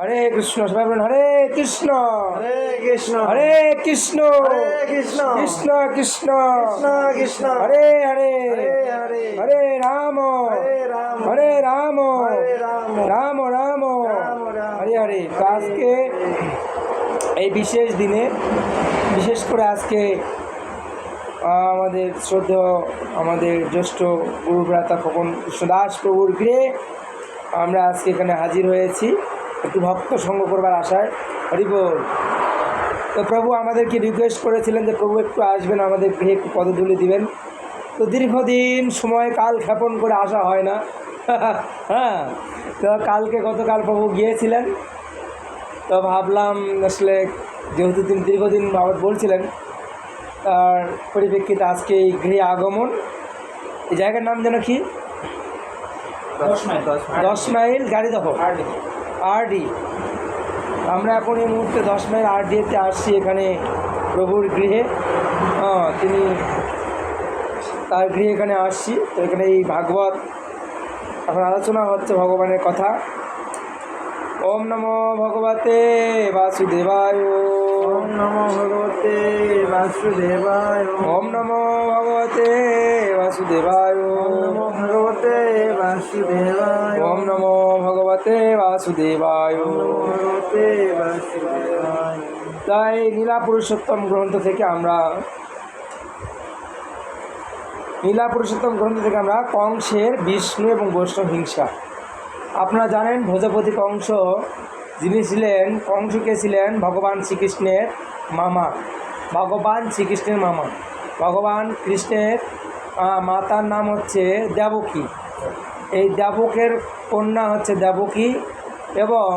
হরে কৃষ্ণ, সবাই বলেন হরে কৃষ্ণ হরে কৃষ্ণ হরে কৃষ্ণ হরে কৃষ্ণ কৃষ্ণ কৃষ্ণ কৃষ্ণ কৃষ্ণ হরে হরে হরে হরে হরে রাম হরে রাম হরে রাম হরে রাম রাম রাম রাম রাম হরে হরে। তো আজকে এই বিশেষ দিনে, বিশেষ করে আজকে আমাদের শ্রদ্ধেয় আমাদের জ্যেষ্ঠ গুরুভ্রাতা খোকন কৃষ্ণদাস প্রভুর গৃহে আমরা আজকে এখানে হাজির হয়েছি একটু ভক্ত সঙ্গ করবার আশায়। হরিবোল। তো প্রভু আমাদেরকে রিকোয়েস্ট করেছিলেন যে প্রভু একটু আসবেন, আমাদের গৃহে একটু পদধূলি দিবেন। তো দীর্ঘদিন সময় কাল ক্ষেপণ করে আসা হয় না। হ্যাঁ, তো গতকাল প্রভু গিয়েছিলেন, তো ভাবলাম আসলে যেহেতু তিনি দীর্ঘদিন বাবদ বলছিলেন, তার পরিপ্রেক্ষিতে আজকে এই গৃহে আগমন। এই জায়গার নাম যেন কি? 10 মাইল গাড়িদহ আরডি। আমরা এখন এই মুহূর্তে 10 মাইল আরডিতে আসছি, এখানে প্রভুর গৃহে। তিনি তার গৃহে এখানে আসছি। তো এখানে এই ভাগবত এখন আলোচনা হচ্ছে ভগবানের কথা। ওম নমো ভগবতে বাসুদেবায়। ওম নমো ভগবতে বাসুদেবায়। ওম নমো ভগবতে বাসুদেবায়। ওম নমো ভগবতে বাসুদেবায়। ওম নমো ভগবতে বাসুদেবায়। ওম নমো ভগবতে বাসুদেবায়। তাই লীলা পুরুষোত্তম গ্রন্থ থেকে আমরা কংসের বিষ্ণু এবং বৈষ্ণব হিংসা। আপনারা জানেন ভোজপতি কংস, যিনি ছিলেন, কংসকে ছিলেন ভগবান শ্রীকৃষ্ণের মামা। ভগবান কৃষ্ণের মাতার নাম হচ্ছে দেবকী। এই দেবকের কন্যা হচ্ছে দেবকী, এবং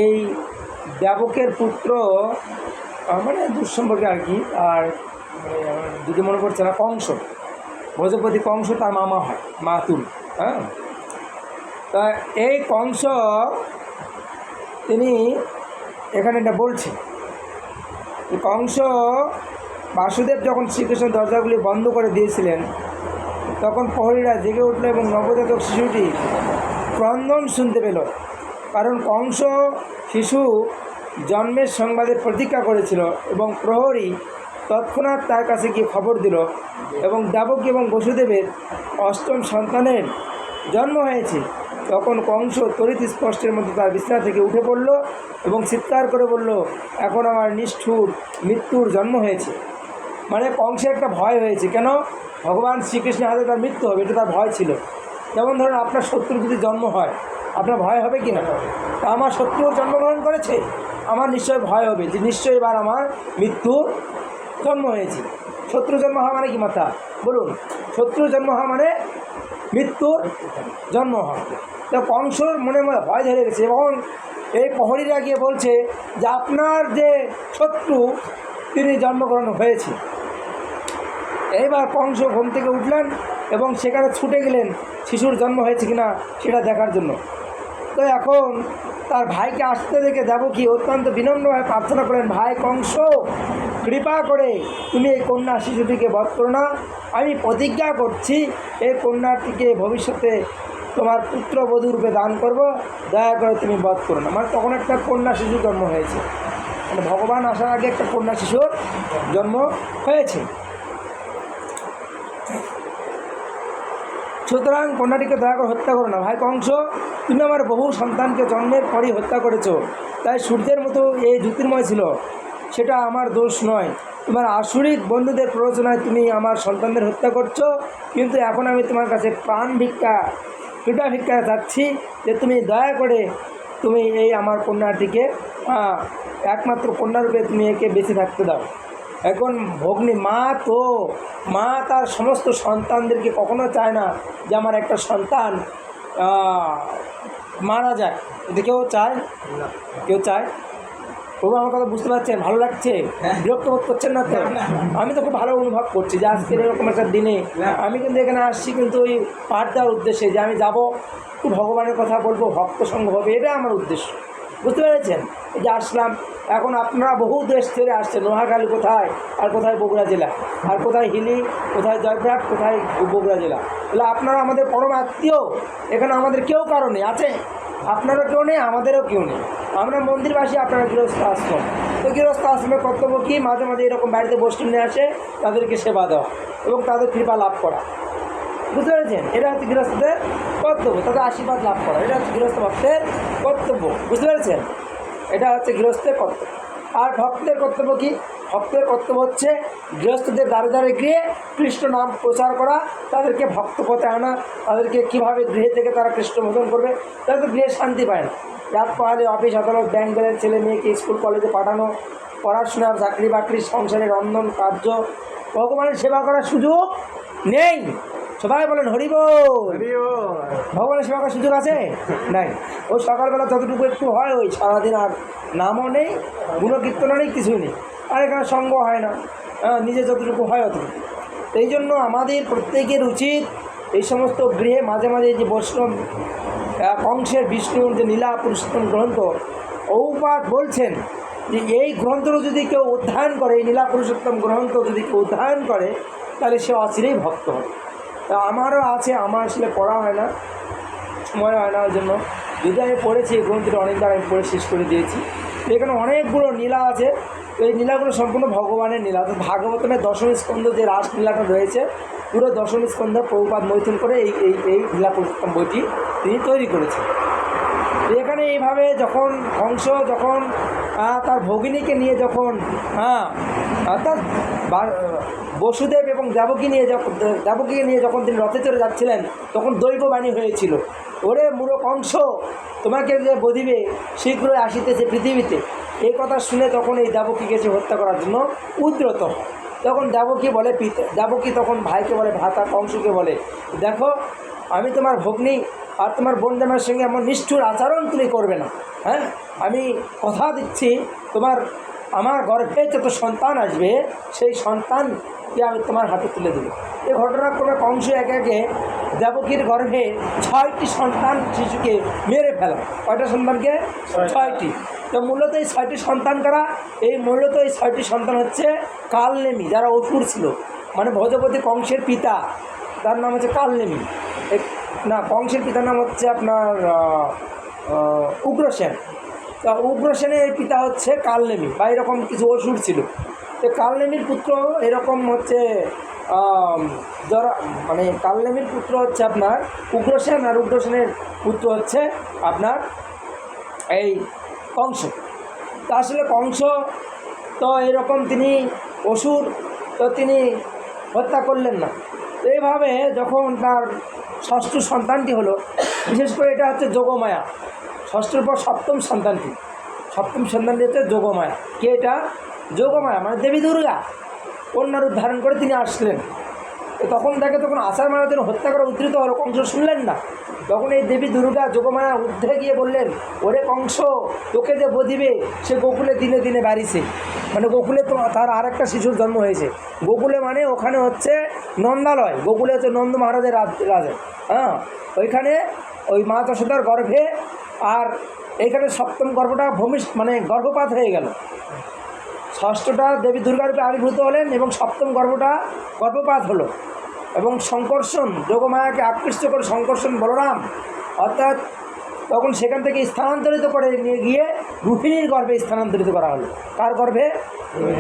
এই দেবকের পুত্র মানে দুঃসম্পর্কে আর কি, আর যদি মনে পড়ছে না, কংস, ভোজপতি কংস তার মামা হয়, মাতুল। হ্যাঁ, তা এই কংস তিনি এখানে এটা বলছেন, কংস বাসুদেব যখন শ্রীকৃষ্ণের দরজাগুলি বন্ধ করে দিয়েছিলেন, তখন প্রহরীরা জেগে উঠল এবং নবজাতক শিশুটি ক্রন্দন শুনতে পেল। কারণ কংস শিশু জন্মের সংবাদের প্রতীক্ষা করেছিল, এবং প্রহরী তৎক্ষণাৎ তার কাছে গিয়ে খবর দিল, এবং দেবকী এবং বসুদেবের 8ম সন্তানের জন্ম হয়েছে। তখন কংস তড়িৎ স্পষ্টের মধ্যে তার বিছানা থেকে উঠে পড়ল এবং চিৎকার করে বলল, এখন আমার নিষ্ঠুর মৃত্যুর জন্ম হয়েছে। মানে কংসের একটা ভয় হয়েছে, কেন? ভগবান শ্রীকৃষ্ণের হাতে তার মৃত্যু হবে, এটা তার ভয় ছিল। যেমন ধরুন আপনার শত্রু যদি জন্ম হয়, আপনার ভয় হবে কি না? তা আমার শত্রুও জন্মগ্রহণ করেছে, আমার নিশ্চয়ই ভয় হবে যে নিশ্চয়ই এবার আমার মৃত্যুর জন্ম হয়েছে। শত্রু জন্ম হওয়া মানে কি মাতা বলুন? শত্রু জন্ম হওয়া মানে মৃত্যুর জন্ম হয়। তো কংসর মনে মনে ভয় ধরে গেছে, এবং এই প্রহরীরা গিয়ে বলছে যে আপনার যে শত্রু তিনি জন্মগ্রহণ হয়েছে। এইবার কংস ঘুম থেকে উঠলেন এবং সেখানে ছুটে গেলেন শিশুর জন্ম হয়েছে কিনা সেটা দেখার জন্য। তো এখন তার ভাইকে আসতে দেখে দেবকী অত্যন্ত বিনম্রভাবে প্রার্থনা করেন, ভাই কংস, কৃপা করে তুমি এই কন্যা শিশুটিকে বধ করো না। আমি প্রতিজ্ঞা করছি এই কন্যাটিকে ভবিষ্যতে তোমার পুত্রবধূ রূপে দান করব, দয়া করে তুমি বধ করো না। মানে তখন একটা কন্যা শিশু জন্ম হয়েছে, মানে ভগবান আসার আগে একটা কন্যা শিশুর জন্ম হয়েছে। সুতরাং কন্যাটিকে দয়া করে হত্যা করো না। ভাই কংস, তুমি আমার বহু সন্তানকে জন্মের পরই হত্যা করেছো, তাই সূর্যের মতো এই জ্যোতির্ময় ছিল, সেটা আমার দোষ নয়। তোমার আসুরিক বন্ধুদের প্ররোচনায় তুমি আমার সন্তানদের হত্যা করছো, কিন্তু এখন আমি তোমার কাছে কৃপা ভিক্ষা চাচ্ছি যে তুমি দয়া করে তুমি এই আমার কন্যাটিকে একমাত্র কন্যারূপে তুমি একে বেঁচে থাকতে দাও। এখন ভগ্নী মা তার সমস্ত সন্তানদেরকে কখনো চায় না যে আমার একটা সন্তান মারা যায়। এটা কেউ চায়? কেউ চায়? প্রভু আমার কথা বুঝতে পারছেন? ভালো লাগছে? বিরক্ত বোধ করছেন না তো? আমি তো খুব ভালো অনুভব করছি যে আজকের এরকম একটা দিনে আমি কিন্তু এখানে আসছি কিন্তু ওই পাঠ দেওয়ার উদ্দেশ্যে, যে আমি যাবো একটু ভগবানের কথা বলবো, ভক্ত সঙ্গ হবে, এটা আমার উদ্দেশ্য। বুঝতে পেরেছেন? এই যে আসলাম। এখন আপনারা বহু দেশ থেকে আসছেন, নোয়াখালী কোথায়, আর কোথায় বগুড়া জেলা, আর কোথায় হিলি, কোথায় জয়পুরহাট, কোথায় বগুড়া জেলা। তাহলে আপনারা আমাদের পরম আত্মীয়, এখানে আমাদের কেউ কারণে আছে আপনারও কেউ নেই, আমাদেরও কেউ নেই। আমরা মন্দিরবাসী, আপনারা গৃহস্থ আশ্রম। তো গৃহস্থ আশ্রমের কর্তব্য কী? মাঝে মাঝে এরকম বাড়িতে বস্তু নিয়ে আসে, তাদেরকে সেবা দেওয়া এবং তাদের কৃপা লাভ করা। বুঝতে পেরেছেন? এটা হচ্ছে গৃহস্থদের কর্তব্য, তাদের আশীর্বাদ লাভ করা। এটা হচ্ছে গৃহস্থ ভক্তের কর্তব্য। বুঝতে পেরেছেন? এটা হচ্ছে গৃহস্থের কর্তব্য। আর ভক্তের কর্তব্য কী? ভক্তের কর্তব্য হচ্ছে গৃহস্থদের দ্বারে দ্বারে গিয়ে কৃষ্ণ নাম প্রচার করা, তাদেরকে ভক্ত পথে আনা, তাদেরকে কীভাবে গৃহে থেকে তারা কৃষ্ণ ভোজন করবে। তারা তো গৃহে শান্তি পায় না। রাত পাহাড়ে অফিস আদালত ব্যাংক ব্যালেন্স, ছেলে মেয়েকে স্কুল কলেজে পাঠানো, পড়াশোনা, চাকরি বাকরি, সংসারে রন্ধন কার্য, ভগবানের সেবা করার সুযোগ নেই। সবাই বলেন হরি বল। ভগবানের সেবা করার সুযোগ আছে? নাই। ওই সকালবেলা যতটুকু একটু হয়, ওই সারাদিন আর নামও নেই, গুণকীর্তনও নেই, কিছুই নেই। আর এখানে সঙ্গ হয় না, নিজে যতটুকু হয় অতটুকু। এই জন্য আমাদের প্রত্যেকের উচিত এই সমস্ত গৃহে মাঝে মাঝে যে বৈষ্ণব কংসের বিষ্ণুর যে লীলা পুরুষোত্তম গ্রন্থ, ঔপাত বলছেন যে এই গ্রন্থটা যদি কেউ অধ্যয়ন করে, এই লীলা পুরুষোত্তম গ্রন্থ যদি কেউ অধ্যয়ন করে, তাহলে সে অচিরেই ভক্ত হবে। তা আমারও আছে, আমার আসলে পড়া হয় না, সময় হয় না। ওই জন্য যদি আমি পড়েছি, এই গ্রন্থটা অনেকবার আমি পড়ে শেষ করে দিয়েছি। এখানে অনেকগুলো নীলা আছে। এই নীলাগুলো সম্পূর্ণ ভগবানের নীলা। তো ভাগবতমের দশম স্কন্ধ যে রাসলীলাটা রয়েছে, পুরো দশম স্কন্ধ প্রভুপাদ মৈথুন করে এই এই এই লীলা পুরুষোত্তম বইটি তিনি তৈরি করেছেন। এখানে এইভাবে যখন কংস যখন তার ভগিনীকে নিয়ে যখন অর্থাৎ বসুদেব এবং দেবকীকে নিয়ে যখন তিনি রথে চড়ে যাচ্ছিলেন, তখন দৈববাণী হয়েছিল, ওরে মূঢ় কংস, তোমাকে যে বধিবে শীঘ্রই আসিতেছে পৃথিবীতে। এই কথা শুনে তখন এই দেবকীকে সে হত্যা করার জন্য উদ্যত। তখন দেবকী তখন ভাইকে বলে, ভ্রাতা কংসকে বলে, দেখো আমি তোমার ভগ্নী, আর তোমার বোন জামাইয়ের সঙ্গে এমন নিষ্ঠুর আচরণ তুমি করবে না। হ্যাঁ, আমি কথা দিচ্ছি, আমার গর্ভে যত সন্তান আসবে, সেই সন্তানকে আমি তোমার হাতে তুলে দেবো। এই ঘটনাক্রমে কংস একে একে দেবকীর গর্ভে 6টি সন্তান শিশুকে মেরে ফেলা। কয়টা সন্তানকে? 6টি। তো মূলত এই 6টি সন্তান কারা? মূলত এই 6টি সন্তান হচ্ছে কালনেমি, যারা অসুর ছিল। মানে ভোজপতি কংসের পিতা, তার নাম হচ্ছে কালনেমি। কংসের পিতার নাম হচ্ছে আপনার উগ্রসেন। তা উগ্রসেনের পিতা হচ্ছে কালনেমি, বা এরকম কিছু অসুর ছিল। তো কালনেমির পুত্র এরকম হচ্ছে মানে কালনেমির পুত্র হচ্ছে আপনার উগ্রসেন, আর উগ্রসেনের পুত্র হচ্ছে আপনার এই কংস। তা আসলে কংস তো এরকম তিনি অসুর, তো তিনি হত্যা করলেন না। তো এইভাবে যখন তার ষষ্ঠ সন্তানটি হলো, বিশেষ করে এটা হচ্ছে যোগমায়া, ষষ্ঠের পর সপ্তম সন্তানটি হচ্ছে যোগমায়া। কে এটা? যোগমায়া মানে দেবী দুর্গা কন্যা রূপ ধারণ করে তিনি আসলেন। তখন তখন আষাঢ় মায়ের জন্য হত্যা করে উদ্ধৃত হলো, কংস শুনলেন না। তখন এই দেবী দুর্গা যোগমায়া ঊর্ধ্বে গিয়ে বললেন, ওরে কংস, তোকে যে বধিবে সে গোকুলে দিনে দিনে বাড়িছে। মানে গোকুলে তো তার আর একটা শিশুর জন্ম হয়েছে। গোকুলে মানে ওখানে হচ্ছে নন্দালয়, গোকুলে হচ্ছে নন্দ মহারাজের রাজা। ওইখানে ওই মা যশোদার গর্ভে, আর এইখানে সপ্তম গর্ভটা মানে গর্ভপাত হয়ে গেল। ষষ্ঠটা দেবী দুর্গার রূপে আবির্ভূত হলেন এবং সপ্তম গর্ভপাত হলো। এবং সংকর্ষণ, যোগমায়াকে আকৃষ্ট করে সংকর্ষণ বলরাম, অর্থাৎ তখন সেখান থেকে স্থানান্তরিত করে নিয়ে গিয়ে রুহিণীর গর্ভে স্থানান্তরিত করা হলো। কার গর্ভে?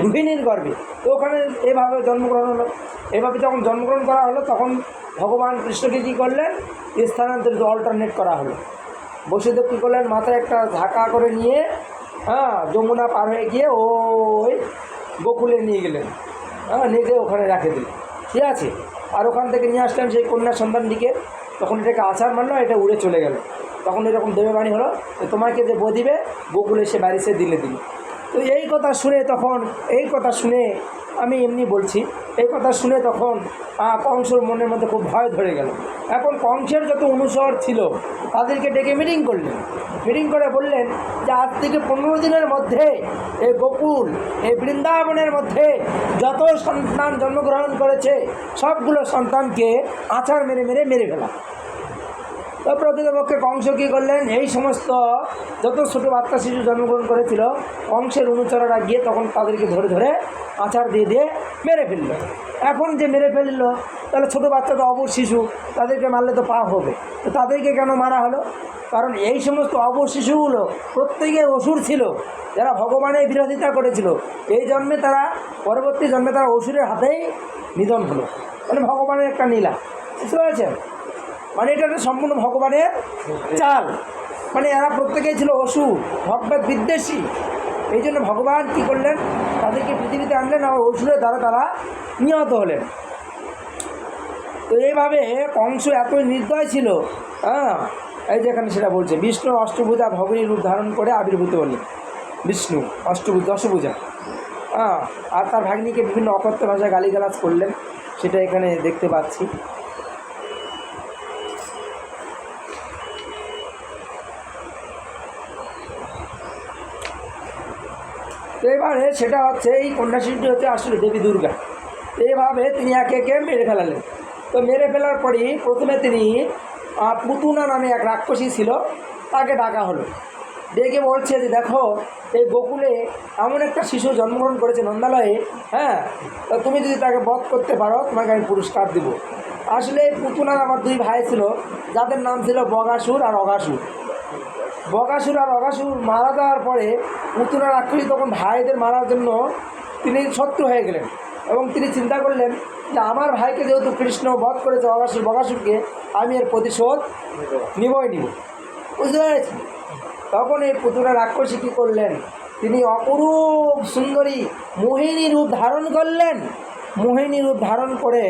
রুহিণীর গর্ভে। তো ওখানে এভাবে জন্মগ্রহণ হলো। এভাবে যখন জন্মগ্রহণ করা হলো, তখন ভগবান কৃষ্ণকে কী করলেন? স্থানান্তরিত, অল্টারনেট করা হলো। বসুদেব কী করলেন? মাথায় একটা ঝাঁকা করে নিয়ে যমুনা পার হয়ে গিয়ে ওই গোকুলে নিয়ে গেলেন, নিয়ে গিয়ে ওখানে রেখে দিলেন। ঠিক আছে? আর ওখান থেকে নিয়ে আসলেন সেই কন্যা সন্তানটিকে। তখন এটাকে আছাড় মারলো, এটা উড়ে চলে গেল। তখন এরকম দেববাণী হলো, তোমাকে যে বধিবে গোকুলে সে বাড়ি সে দিলে। তো এই কথা শুনে আমি এমনি বলছি, এই কথা শুনে তখন কংসর মনের মধ্যে খুব ভয় ধরে গেল। এখন কংসের যত অনুসর ছিল তাদেরকে ডেকে মিটিং করলেন। মিটিং করে বললেন যে আজ থেকে 15 দিনের মধ্যে এই গোকুল, এই বৃন্দাবনের মধ্যে যত সন্তান জন্মগ্রহণ করেছে সবগুলো সন্তানকে আছাড় মেরে ফেলা। তো প্রকৃতপক্ষে কংস কী করলেন? এই সমস্ত যত ছোটো বাচ্চা শিশু জন্মগ্রহণ করেছিল, কংসের অনুচররা গিয়ে তখন তাদেরকে ধরে ধরে আছাড় দিয়ে মেরে ফেলল। এখন যে মেরে ফেলল, তাহলে ছোটো বাচ্চা তো অবশ শিশু, তাদেরকে মারলে তো পাপ হবে। তো তাদেরকে কেন মারা হলো? কারণ এই সমস্ত অবশিশুগুলো প্রত্যেকে অসুর ছিল, যারা ভগবানের বিরোধিতা করেছিল। এই জন্মে তারা, পরবর্তী জন্মে তারা অসুরের হাতেই নিধন হলো। মানে ভগবানের একটা লীলা, বুঝতে পেরেছেন? মানে এটা একটা সম্পূর্ণ ভগবানের চাল। মানে এরা প্রত্যেকেই ছিল অসুর, ভগবত বিদ্বেষী। এই জন্য ভগবান কী করলেন, তাদেরকে পৃথিবীতে আনলেন, আর অসুরের দ্বারা তারা নিহত হলেন। তো এইভাবে কংস এতই নির্দয় ছিল, এই যেখানে সেটা বলছে, বিষ্ণু অষ্টভুজা ভগিনী রূপ ধারণ করে আবির্ভূত হলেন। বিষ্ণু দশভুজা, আর তার ভাগ্নিকে বিভিন্ন অকথ্য ভাষায় গালিগালাজ করলেন, সেটা এখানে দেখতে পাচ্ছি। তো এবারে সেটা হচ্ছে, এই কন্যা শিশুটি হচ্ছে আসলে দেবী দুর্গা। এইভাবে তিনি একে একে মেরে ফেলালেন। তো মেরে ফেলার পরই প্রথমে তিনি পুতুনা নামে এক রাক্ষসী ছিল, তাকে ডাকা হলো। ডেকে বলছে যে, দেখো এই গোকুলে এমন একটা শিশু জন্মগ্রহণ করেছে নন্দালয়ে, তা তুমি যদি তাকে বধ করতে পারো, তোমাকে আমি পুরস্কার দেব। আসলে পুতুনার আমার দুই ভাই ছিল, যাদের নাম ছিল বগাসুর আর অগাসুর। বগাসুর আর অগাসুর মারা যাওয়ার পরে পুতুনা রাক্ষসী তখন ভাইদের মারার জন্য তিনি শত্রু হয়ে গেলেন, এবং তিনি চিন্তা করলেন যে আমার ভাইকে যেহেতু কৃষ্ণ বধ করেছে বগাসুরকে, আমি এর প্রতিশোধ নিবই নিব, বুঝতে পেরেছি? তখন এই পুতুনা রাক্ষসী কী করলেন, তিনি অপরূপ সুন্দরী মোহিনী রূপ ধারণ করলেন। মোহিনী রূপ ধারণ করে